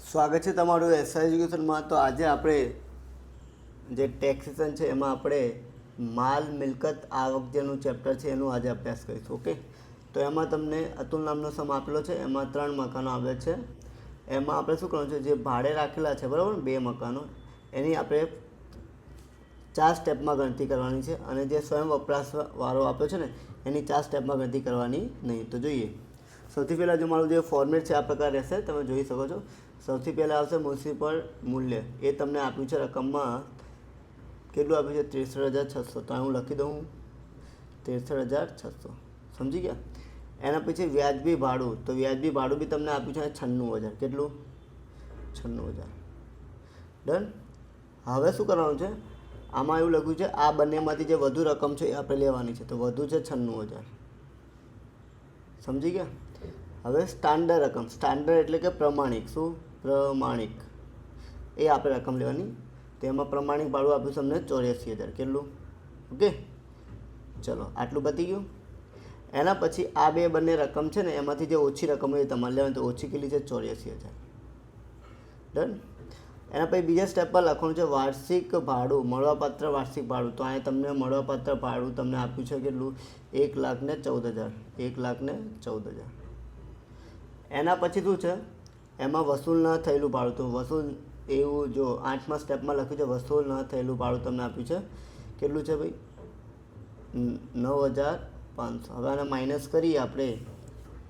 સ્વાગત છે તમારું એસઆઈ એજ્યુકેશનમાં। તો આજે આપણે જે ટેક્સેશન છે એમાં આપણે માલ મિલકત આવક જેનું ચેપ્ટર છે એનું આજે અભ્યાસ કરીશું। ઓકે, તો એમાં તમને અતુલ નામનો સમ આપેલો છે, એમાં 3 મકાનો આવે છે। એમાં આપણે શું કરવાનું છે, જે ભાડે રાખેલા છે બરાબર 2 મકાનો, એની આપણે 4 સ્ટેપમાં ગણતરી કરવાની છે, અને જે સ્વયં વપરાશવાળો આપ્યો છે ને એની 4 સ્ટેપમાં ગણતરી કરવાની નહીં। તો જોઈએ, સૌથી પહેલાં જો મારું જે ફોર્મેટ છે આ પ્રકાર રહેશે, તમે જોઈ શકો છો। સૌથી પહેલાં આવશે મ્યુનિસિપલ મૂલ્ય, એ તમને આપ્યું છે રકમમાં કેટલું આપ્યું છે 63,600, તો હું લખી દઉં 63,600, સમજી ગયા। એના પછી વ્યાજબી ભાડું, તો વ્યાજબી ભાડું બી તમને આપ્યું છે 96,000, કેટલું 96,000, ડન। હવે શું કરવાનું છે, આમાં એવું લખ્યું છે આ બંનેમાંથી જે વધુ રકમ છે એ આપણે લેવાની છે, તો વધુ છે 96,000, સમજી ગયા। હવે સ્ટાન્ડર્ડ રકમ, સ્ટાન્ડર્ડ એટલે કે પ્રમાણિક, શું પ્રમાણિક, એ આપણે રકમ લેવાની, તો એમાં પ્રમાણિક ભાડું આપ્યું તમને 84,000, કેટલું, ઓકે ચલો આટલું પતી ગયું। એના પછી આ બંને રકમ છે ને એમાંથી જે ઓછી રકમ હોય એ તમારે લેવાની, તો ઓછી કેટલી છે 84,000, ડન। એના પછી બીજા સ્ટેપ પર લખવાનું છે વાર્ષિક ભાડું, મળવાપાત્ર વાર્ષિક ભાડું, તો અહીંયા તમને મળવાપાત્ર ભાડું તમને આપ્યું છે કેટલું 1,14,000, 1,14,000। એના પછી શું છે, એમાં વસૂલ ન થયેલું ભાડું, તો વસૂલ એવું જો 8મા સ્ટેપમાં લખ્યું છે વસૂલ ન થયેલું ભાડું તમને આપ્યું છે કેટલું છે ભાઈ 9,500। હવે આને માઇનસ કરીએ આપણે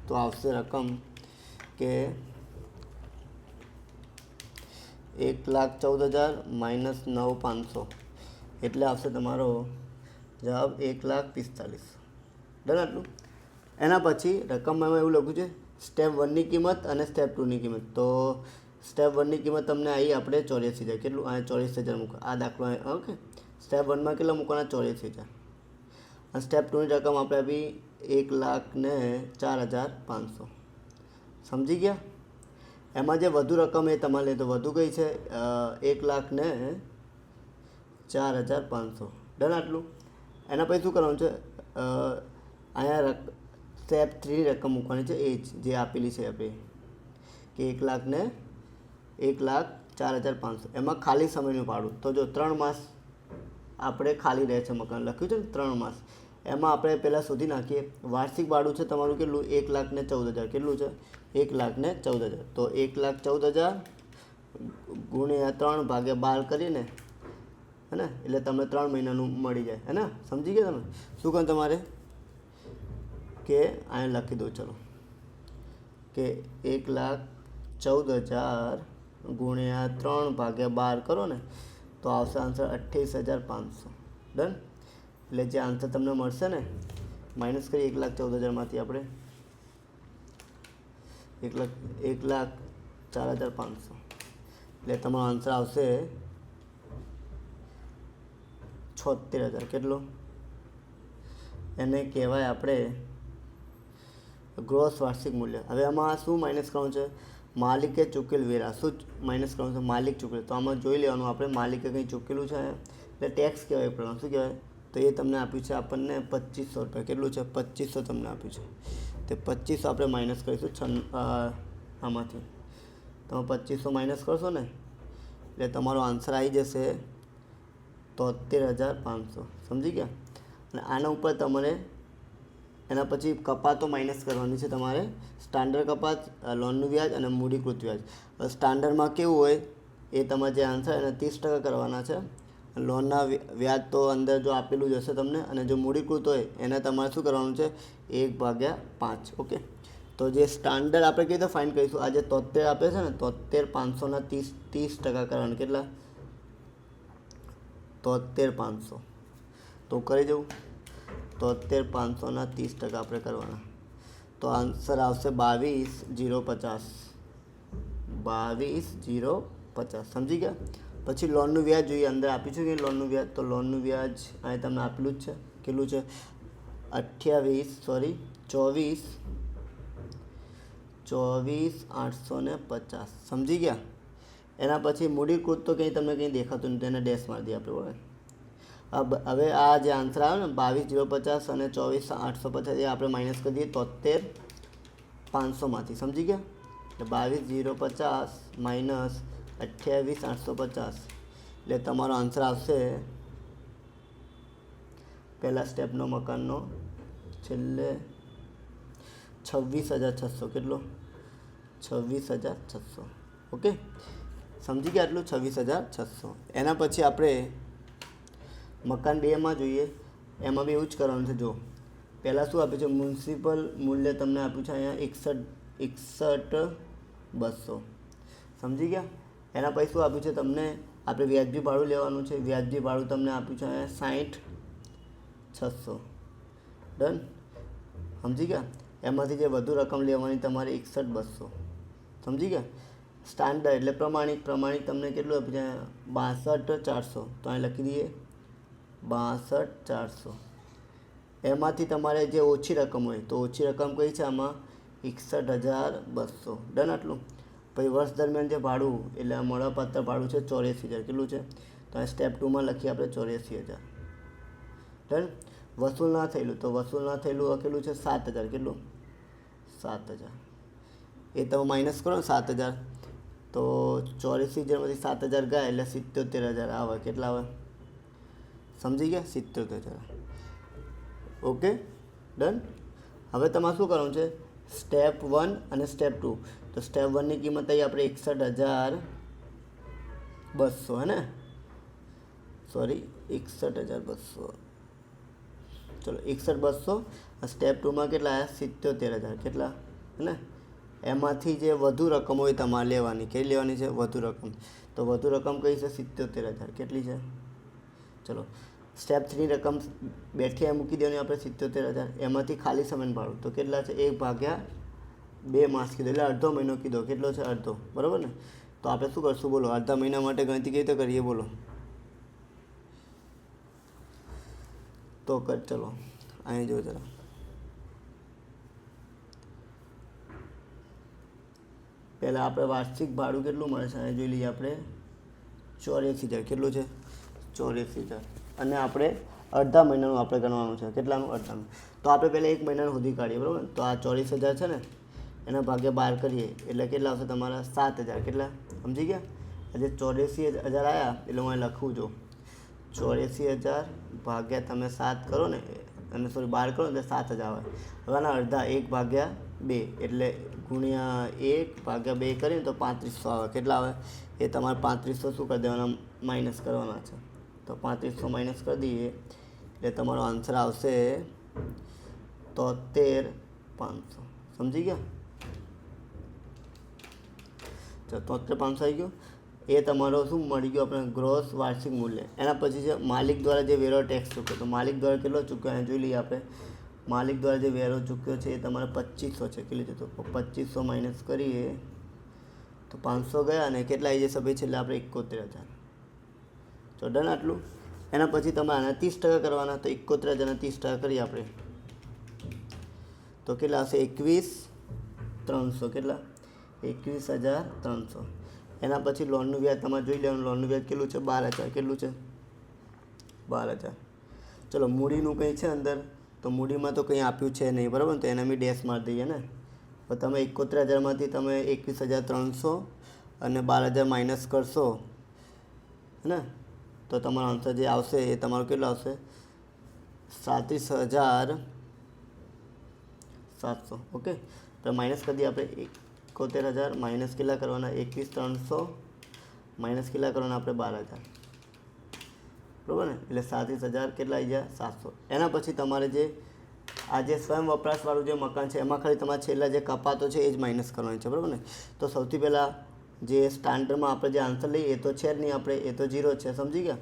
તો આવશે રકમ કે 1,14,000 માઇનસ 9,500 એટલે આવશે તમારો જવાબ 1,45,000, ડન આટલું। એના પછી રકમમાં એવું લખ્યું છે સ્ટેપ 1ની કિંમત અને સ્ટેપ 2ની કિંમત, તો સ્ટેપ 1ની કિંમત તમને આવી આપણે 84,000, કેટલું આ 84,000 મૂકો, આ દાખલો ઓકે। સ્ટેપ 1માં કેટલા મૂકવાના 84,000, અને સ્ટેપ 2ની રકમ આપણે આપી 1,04,500, સમજી ગયા। એમાં જે વધુ રકમ એ તમારે લે, તો વધુ કઈ છે 1,04,500, ડન આટલું। એના પછી શું કરવાનું છે, અહીંયા સ્ટેપ 3ની રકમ મૂકવાની છે, એ જે આપેલી છે આપણે કે 1,04,500, એમાં ખાલી સમયનું ભાડું, તો જો 3 માસ આપણે ખાલી રહે છે મકાન, લખ્યું છે ને 3 માસ, એમાં આપણે પહેલાં શોધી નાખીએ। વાર્ષિક ભાડું છે તમારું કેટલું 1,14,000, કેટલું છે 1,14,000, તો 1,14,000 ગુણ્યા 3 ભાગ્યા 12 કરીને હે ને, એટલે તમને 3 મહિનાનું મળી જાય, હે ને, સમજી ગયા તમે। શું કહો તમારે કે અહીંયા લખી દો, ચલો કે 1,14,000 ગુણ્યા 3 ભાગ્યા 12 કરો ને તો આવશે આન્સર 28,500, ડન। એટલે જે આન્સર તમને મળશે ને માઇનસ કરી 1,14,000માંથી આપણે 1,04,500, એટલે તમારો આન્સર આવશે 76,000, કેટલો, એને કહેવાય આપણે ગ્રોસ વાર્ષિક મૂલ્ય। હવે આમાં શું માઇનસ કરવાનું છે, માલિકે ચૂકેલ વેરા, શું માઇનસ કરવાનું છે, માલિક ચૂકેલ, તો આમાં જોઈ લેવાનું આપણે માલિકે કંઈ ચૂકેલું છે એટલે ટેક્સ કહેવાય પ્રમાણ, શું કહેવાય, તો એ તમને આપ્યું છે આપણને 2,500 રૂપિયા, કેટલું છે 2,500 તમને આપ્યું છે, તે 2,500 આપણે માઇનસ કરીશું આમાંથી, તમે 2,500 માઇનસ કરશો ને એટલે તમારો આન્સર આવી જશે 73,500, સમજી ગયા। અને આના ઉપર તમારે એના પછી કપાતો માઇનસ કરવાની છે તમારે, સ્ટાન્ડર્ડ કપાત, લોનનું વ્યાજ અને મૂડીકૃત વ્યાજ। સ્ટાન્ડર્ડમાં કેવું હોય એ તમારે જે આન્સર એને 30% કરવાના છે, લોનના વ્યાજ તો અંદર જો આપેલું જ હશે તમને, અને જો મૂડીકૃત હોય એને તમારે શું કરવાનું છે 1/5, ઓકે। તો જે સ્ટાન્ડર્ડ આપણે કઈ રીતે ફાઇન્ડ કરીશું, આ જે 73 આપે છે ને 73,500ના 30% કરવાનું, કેટલા 73,500, તો કરી દઉં 73,500ના 30% આપણે કરવાના, તો આન્સર આવશે 22,050, 22,050, સમજી ગયા। પછી લોનનું વ્યાજ જોઈએ, અંદર આપ્યું છે કે લોનનું વ્યાજ, તો લોનનું વ્યાજ અહીં તમને આપેલું જ છે, કેટલું છે 24,850, સમજી ગયા। એના પછી મૂડીકૃત તો કંઈ તમને કંઈ દેખાતું નથી, એને ડેશ મારી દઈએ આપણે, બરાબર। હવે આ જે આન્સર આવે ને 22,050 અને 24,850 એ આપણે માઇનસ કરી દઈએ 73,500માંથી, સમજી ગયા। 22,050 માઇનસ 28,850 એટલે તમારો આન્સર આવશે પહેલા સ્ટેપનો મકાનનો છેલ્લે 26,600 કેટલો 26,600 ઓકે સમજી ગયા આટલું 26,600 એના પછી આપણે મકાન 2માં જોઈએ એમાં બી એવું જ કરવાનું છે જો પહેલાં શું આપ્યું છે મ્યુનિસિપલ મૂલ્ય તમને આપ્યું છે અહીંયા 61,200 સમજી ગયા એના પછી શું આપ્યું છે તમને આપણે વ્યાજબી ભાડું લેવાનું છે વ્યાજબી ભાડું તમને આપ્યું છે અહીંયા 60,600 ડન સમજી ગયા એમાંથી જે વધુ રકમ લેવાની તમારે 61,200 સમજી ગયા સ્ટાન્ડર્ડ એટલે પ્રમાણિક તમને કેટલું આપ્યું છે 62,400 તો અહીં લખી દઈએ 62,400 એમાંથી તમારે જે ઓછી રકમ હોય તો ઓછી રકમ કઈ છે આમાં 61,200 ડન આટલું પછી વર્ષ દરમિયાન જે ભાડું એટલે મળવાપાત્ર ભાડું છે 84,000 કેટલું છે તો અહીં સ્ટેપ 2માં લખીએ આપણે 84,000 ડન વસૂલ ના થયેલું તો વસૂલ ના થયેલું કેટલું છે 7,000 કેટલું 7,000 એ તમે માઇનસ કરો ને 7,000 તો 84,000માંથી 7,000 ગયા એટલે 77,000 આવે કેટલા આવે સમજી ગયા 77,000 ઓકે ડન હવે તમારે શું કરવાનું છે સ્ટેપ 1 અને સ્ટેપ 2 તો સ્ટેપ 1ની કિંમત આવી આપણે 61,200 હે ને સોરી 61,200 ચલો 61,200 સ્ટેપ 2માં કેટલા આવ્યા 77,000 કેટલા હે ને એમાંથી જે વધુ રકમ હોય તમારે લેવાની કઈ લેવાની છે વધુ રકમ તો વધુ રકમ કઈ છે 77,000 કેટલી છે ચલો સ્ટેપ 3 રકમ બેઠી મૂકી દેવાની આપણે 77,000 એમાંથી ખાલી સમયનું ભાડું તો કેટલા છે 1/2 માસ કીધો એટલે અડધો મહિનો કીધો કેટલો છે અડધો બરાબર ને તો આપણે શું કરશું બોલો અડધા મહિના માટે ગણતરી કેવી રીતે કરીએ બોલો તો કર ચલો અહીં જો જરા પહેલાં આપણે વાર્ષિક ભાડું કેટલું મળે છે અહીં જોઈ લઈએ આપણે 84,000 કેટલું છે 84,000 અને આપણે અડધા મહિનાનું આપણે ગણવાનું છે કેટલાનું અડધાનું તો આપણે પહેલાં 1 મહિનાનું સુધી કાઢીએ બરાબર તો આ 84,000 છે ને એના ભાગે 12 કરીએ એટલે કેટલા આવશે તમારા 7,000 કેટલા સમજી ગયા આજે 84,000 આવ્યા એટલે હું લખું છું 84,000 ભાગ્યા તમે 7 કરો ને અને સોરી 12 કરો ને એટલે 7,000 આવે હવે આના અડધા 1/2 એટલે ગુણ્યા 1/2 કરીને તો 3500 આવે કેટલા આવે એ તમારે 3500 શું કરી દેવાના માઇનસ કરવાના છે તો 3500 માઇનસ કરી દઈએ એટલે તમારો આન્સર આવશે 73,500 સમજી ગયા ચાલો 73,500 આવી ગયું એ તમારો શું મળી ગયો આપણે ગ્રોસ વાર્ષિક મૂલ્ય એના પછી છે માલિક દ્વારા જે વેરો ટેક્સ ચૂક્યો તો માલિક દ્વારા કેટલો ચૂક્યો એને જોઈ લઈએ આપણે માલિક દ્વારા જે વેરો ચૂક્યો છે એ તમારે 2500 છે કેટલી છે તો 2500 માઇનસ કરીએ તો 500 ગયા અને કેટલા આવી જશે ભાઈ છેલ્લે આપણે 71,000 તો ડન આટલું એના પછી તમે આના 30% કરવાના તો 71,000 30% કરીએ આપણે તો કેટલા આવશે 21,300 કેટલા 21,300 એના પછી લોનનું વ્યાજ તમારે જોઈ લેવાનું લોનનું વ્યાજ કેટલું છે 12,000 કેટલું છે 12,000 ચલો મૂડીનું કંઈ છે અંદર તો મૂડીમાં તો કંઈ આપ્યું છે નહીં બરાબર ને તો એને બી ડેશ મારી દઈએ ને તો તમે 71,000માંથી તમે 21,300 અને 12,000 માઇનસ કરશો હે ને તો તમારો આન્સર જે આવશે એ તમારો કેટલો આવશે 37,700 ઓકે તો માઇનસ કરી દઈએ આપણે 71,000 માઇનસ કેટલા કરવાના 21,300 માઇનસ કેટલા કરવાના આપણે 12,000 બરાબર ને એટલે 37,000 કેટલા આવી ગયા 700 એના પછી તમારે જે આ જે સ્વયં વપરાશવાળું જે મકાન છે એમાં ખાલી તમારે છેલ્લા જે કપાતો છે એ જ માઇનસ કરવાની છે બરાબર ને તો સૌથી પહેલાં જે સ્ટાન્ડર્ડમાં આપણે જે આન્સર લઈએ એ તો છે જ નહીં આપણે એ તો 0 છે સમજી ગયા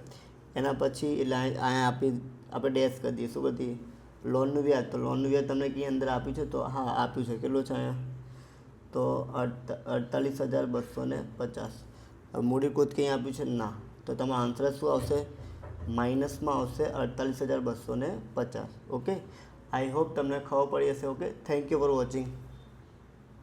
એના પછી એટલે અહીંયા આપણે ડેશ કરી દઈએ શું કરી દઈએ લોનનું વ્યાજ તો લોનનું વ્યાજ તમને કંઈ અંદર આપ્યું છે તો હા આપ્યું છે કેટલું છે અહીંયા તો 48,250 હવે મૂડી કૂદ કંઈ આપ્યું છે ના તો તમારો આન્સર શું આવશે માઇનસમાં આવશે 48,250 ઓકે આઈ હોપ તમને ખબર પડી હશે okay thank you for watching